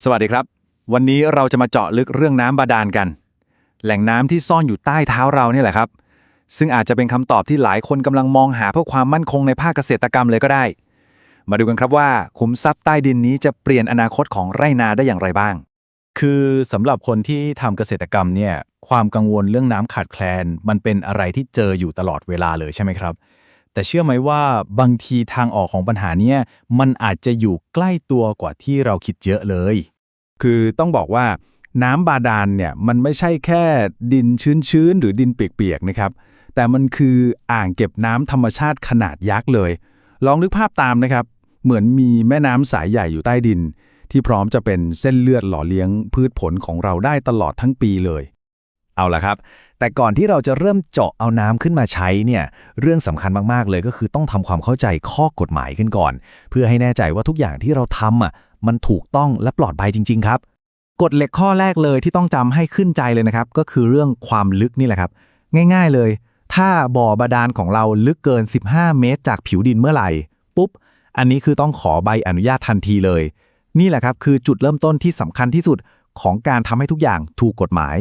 สวัสดีครับวันนี้เราจะมาเจาะลึกเรื่องน้ำบาดาลกันแหล่งน้ำที่ซ่อนอยู่ใต้เท้าเราเนี่ยแหละครับซึ่งอาจจะเป็นคำตอบที่หลายคนกำลังมองหาเพื่อความมั่นคงในภาคเกษตรกรรมเลยก็ได้มาดูกันครับว่าขุมทรัพย์ใต้ดินนี้จะเปลี่ยนอนาคตของไร่นาได้อย่างไรบ้างคือสำหรับคนที่ทำเกษตรกรรมเนี่ยความกังวลเรื่องน้ำขาดแคลนมันเป็นอะไรที่เจออยู่ตลอดเวลาเลยใช่ไหมครับแต่เชื่อไหมว่าบางทีทางออกของปัญหาเนี่ยมันอาจจะอยู่ใกล้ตัวกว่าที่เราคิดเยอะเลยคือต้องบอกว่าน้ำบาดาลเนี่ยมันไม่ใช่แค่ดินชื้นๆหรือดินเปียกๆนะครับแต่มันคืออ่างเก็บน้ำธรรมชาติขนาดยักษ์เลยลองนึกภาพตามนะครับเหมือนมีแม่น้ำสายใหญ่อยู่ใต้ดินที่พร้อมจะเป็นเส้นเลือดหล่อเลี้ยงพืชผลของเราได้ตลอดทั้งปีเลยเอาล่ะครับแต่ก่อนที่เราจะเริ่มเจาะเอาน้ำขึ้นมาใช้เนี่ยเรื่องสำคัญมากๆเลยก็คือต้องทำความเข้าใจข้อกฎหมายขึ้นก่อนเพื่อให้แน่ใจว่าทุกอย่างที่เราทำมันถูกต้องและปลอดภัยจริงๆครับกฎเหล็กข้อแรกเลยที่ต้องจำให้ขึ้นใจเลยนะครับก็คือเรื่องความลึกนี่แหละครับง่ายๆเลยถ้าบ่อบาดาลของเราลึกเกิน15 เมตรจากผิวดินเมื่อไหร่ปุ๊บอันนี้คือต้องขอใบอนุญาตทันทีเลยนี่แหละครับคือจุดเริ่มต้นที่สำคัญที่สุดของการทำให้ทุกอย่างถูกกฎหมาย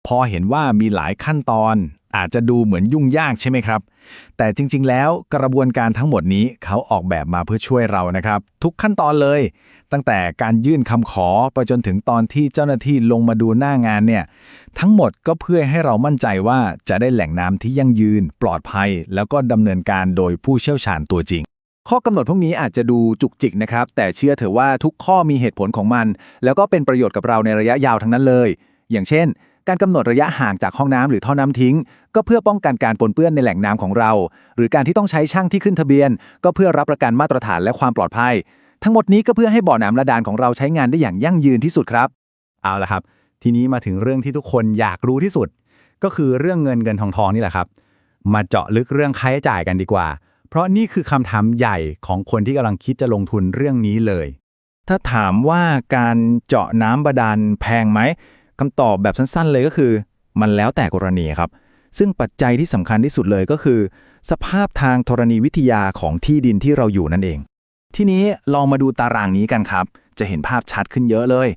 พอเห็นว่ามีหลายขั้นตอนอาจจะดูเหมือนยุ่งยากใช่ไหมครับแต่จริงๆแล้วกระบวนการทั้งหมดนี้เขาออกแบบมาเพื่อช่วยเรานะครับทุกขั้นตอนเลยตั้งแต่การยื่นคำขอไปจนถึงตอนที่เจ้าหน้าที่ลงมาดูหน้างานเนี่ยทั้งหมดก็เพื่อให้เรามั่นใจว่าจะได้แหล่งน้ำที่ยั่งยืนปลอดภัยแล้วก็ดำเนินการโดยผู้เชี่ยวชาญตัวจริงข้อกำหนดพวกนี้อาจจะดูจุกจิกนะครับแต่เชื่อเถอะว่าทุกข้อมีเหตุผลของมันแล้วก็เป็นประโยชน์กับเราในระยะยาวทั้งนั้นเลยอย่างเช่นการกำหนดระยะห่างจากห้องน้ำหรือท่อน้ำทิ้งก็เพื่อป้องกันการปนเปื้อนในแหล่งน้ำของเราหรือการที่ต้องใช้ช่างที่ขึ้นทะเบียนก็เพื่อรับประกันมาตรฐานและความปลอดภัยทั้งหมดนี้ก็เพื่อให้บ่อน้ำบาดาลของเราใช้งานได้อย่างยั่งยืนที่สุดครับเอาละครับทีนี้มาถึงเรื่องที่ทุกคนอยากรู้ที่สุดก็คือเรื่องเงินทองนี่แหละครับมาเจาะลึกเรื่องค่าใช้จ่ายกันดีกว่าเพราะนี่คือคำถามใหญ่ของคนที่กำลังคิดจะลงทุนเรื่องนี้เลยถ้าถามว่าการเจาะน้ำบาดาลแพงไหมคำตอบแบบสั้นๆเลยก็คือมันแล้วแต่กรณีครับซึ่งปัจจัยที่สำคัญที่สุดเลยก็คือสภาพทางธรณีวิทยาของที่ดินที่เราอยู่นั่นเองทีนี้ลองมาดูตารางนี้กันครับจะเห็นภาพชัดขึ้นเยอะเลย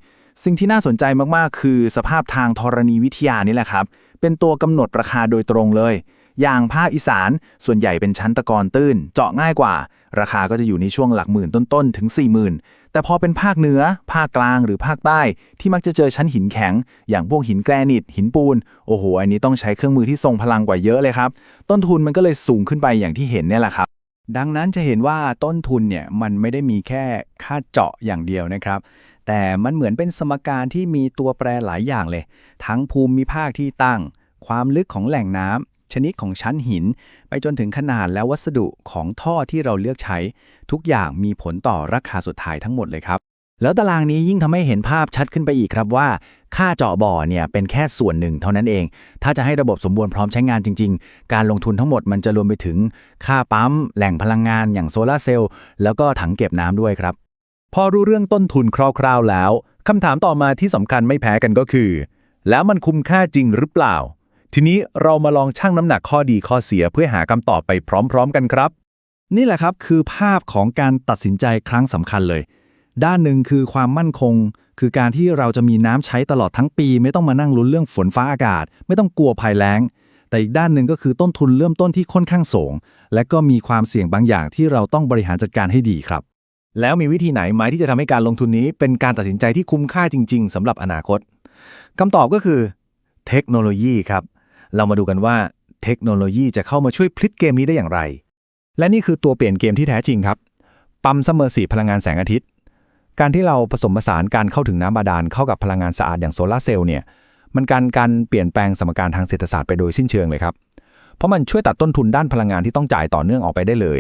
สิ่งที่น่าสนใจมากๆคือสภาพทางธรณีวิทยานี่แหละครับเป็นตัวกำหนดราคาโดยตรงเลยอย่างภาคอีสานส่วนใหญ่เป็นชั้นตะกอนตื้นเจาะง่ายกว่าราคาก็จะอยู่ในช่วงหลักหมื่นต้นๆถึง 40,000แต่พอเป็นภาคเหนือภาคกลางหรือภาคใต้ที่มักจะเจอชั้นหินแข็งอย่างพวกหินแกรนิตหินปูนโอ้โหอันนี้ต้องใช้เครื่องมือที่ทรงพลังกว่าเยอะเลยครับต้นทุนมันก็เลยสูงขึ้นไปอย่างที่เห็นเนี่ยแหละครับดังนั้นจะเห็นว่าต้นทุนเนี่ยมันไม่ได้มีแค่ค่าเจาะอย่างเดียวนะครับแต่มันเหมือนเป็นสมการที่มีตัวแปรหลายอย่างเลยทั้งภูมิภาคที่ตั้งความลึกของแหล่งน้ำชนิดของชั้นหินไปจนถึงขนาดและวัสดุของท่อที่เราเลือกใช้ทุกอย่างมีผลต่อราคาสุดท้ายทั้งหมดเลยครับแล้วตารางนี้ยิ่งทำให้เห็นภาพชัดขึ้นไปอีกครับว่าค่าเจาะบ่อเนี่ยเป็นแค่ส่วนหนึ่งเท่านั้นเองถ้าจะให้ระบบสมบูรณ์พร้อมใช้งานจริงๆการลงทุนทั้งหมดมันจะรวมไปถึงค่าปั๊มแหล่งพลังงานอย่างโซลาร์เซลล์แล้วก็ถังเก็บน้ำด้วยครับพอรู้เรื่องต้นทุนคร่าวๆแล้วคำถามต่อมาที่สำคัญไม่แพ้กันก็คือแล้วมันคุ้มค่าจริงหรือเปล่าทีนี้เรามาลองชั่งน้ำหนักข้อดีข้อเสียเพื่อหาคำตอบไปพร้อมๆกันครับนี่แหละครับคือภาพของการตัดสินใจครั้งสำคัญเลยด้านหนึ่งคือความมั่นคงคือการที่เราจะมีน้ำใช้ตลอดทั้งปีไม่ต้องมานั่งลุ้นเรื่องฝนฟ้าอากาศไม่ต้องกลัวภัยแล้งแต่อีกด้านหนึ่งก็คือต้นทุนเริ่มต้นที่ค่อนข้างสูงและก็มีความเสี่ยงบางอย่างที่เราต้องบริหารจัดการให้ดีครับแล้วมีวิธีไหนไหมที่จะทำให้การลงทุนนี้เป็นการตัดสินใจที่คุ้มค่าจริงๆสำหรับอนาคตคำตอบก็คือเทคโนโลยีครับเรามาดูกันว่าเทคโนโลยีจะเข้ามาช่วยพลิกเกมนี้ได้อย่างไรและนี่คือตัวเปลี่ยนเกมที่แท้จริงครับปั๊มซัมเมอร์ซีฟพลังงานแสงอาทิตย์การที่เราผสมผสานการเข้าถึงน้ำบาดาลเข้ากับพลังงานสะอาดอย่างโซลาร์เซลล์เนี่ยมันการเปลี่ยนแปลงสมการทางเศรษฐศาสตร์ไปโดยสิ้นเชิงเลยครับเพราะมันช่วยตัดต้นทุนด้านพลังงานที่ต้องจ่ายต่อเนื่องออกไปได้เลย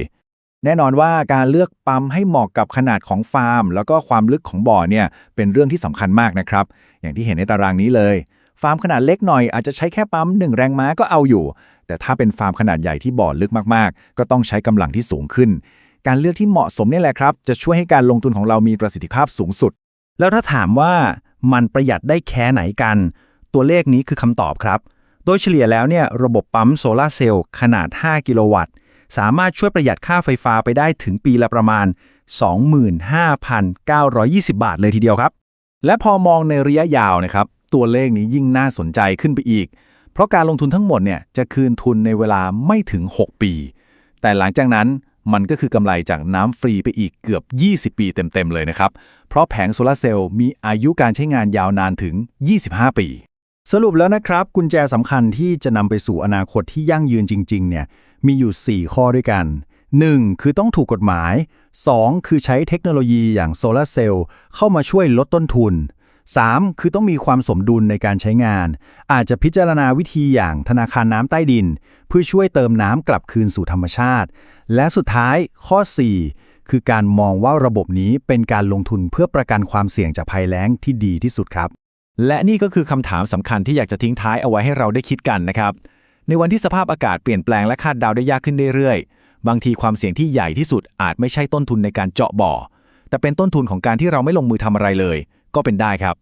แน่นอนว่าการเลือกปั๊มให้เหมาะกับขนาดของฟาร์มแล้วก็ความลึกของบ่อเนี่ยเป็นเรื่องที่สำคัญมากนะครับอย่างที่เห็นในตารางนี้เลยฟาร์มขนาดเล็กหน่อยอาจจะใช้แค่ปั๊ม1แรงม้าก็เอาอยู่แต่ถ้าเป็นฟาร์มขนาดใหญ่ที่บ่อลึกมากๆก็ต้องใช้กำลังที่สูงขึ้นการเลือกที่เหมาะสมนี่แหละครับจะช่วยให้การลงทุนของเรามีประสิทธิภาพสูงสุดแล้วถ้าถามว่ามันประหยัดได้แค่ไหนกันตัวเลขนี้คือคำตอบครับโดยเฉลี่ยแล้วเนี่ยระบบปั๊มโซลาร์เซลล์ขนาด5กิโลวัตต์สามารถช่วยประหยัดค่าไฟฟ้าไปได้ถึงปีละประมาณ 25,920 บาทเลยทีเดียวครับ และพอมองในระยะยาวนะครับตัวเลขนี้ยิ่งน่าสนใจขึ้นไปอีกเพราะการลงทุนทั้งหมดเนี่ยจะคืนทุนในเวลาไม่ถึง 6 ปี แต่หลังจากนั้นมันก็คือกำไรจากน้ำฟรีไปอีกเกือบ 20 ปีเต็มๆเลยนะครับเพราะแผงโซลาร์เซลล์มีอายุการใช้งานยาวนานถึง 25 ปี สรุปแล้วนะครับกุญแจสำคัญที่จะนำไปสู่อนาคตที่ยั่งยืนจริงๆเนี่ยมีอยู่ 4 ข้อด้วยกัน 1. คือต้องถูกกฎหมาย 2. คือใช้เทคโนโลยีอย่างโซลาร์เซลล์เข้ามาช่วยลดต้นทุน 3. คือต้องมีความสมดุลในการใช้งาน อาจจะพิจารณาวิธีอย่างธนาคารน้ำใต้ดิน เพื่อช่วยเติมน้ำกลับคืนสู่ธรรมชาติ และสุดท้ายข้อ 4 คือการมองว่าระบบนี้เป็นการลงทุนเพื่อประกันความเสี่ยงจากภัยแล้งที่ดีที่สุดครับ และนี่ก็คือคำถามสำคัญที่อยากจะทิ้งท้ายเอาไว้ให้เราได้คิดกันนะครับในวันที่สภาพอากาศเปลี่ยนแปลงและคาดเดาได้ยากขึ้นเรื่อยๆบางทีความเสี่ยงที่ใหญ่ที่สุดอาจไม่ใช่ต้นทุนในการเจาะบ่อแต่เป็นต้นทุนของการที่เราไม่ลงมือทำอะไรเลยก็เป็นได้ครับ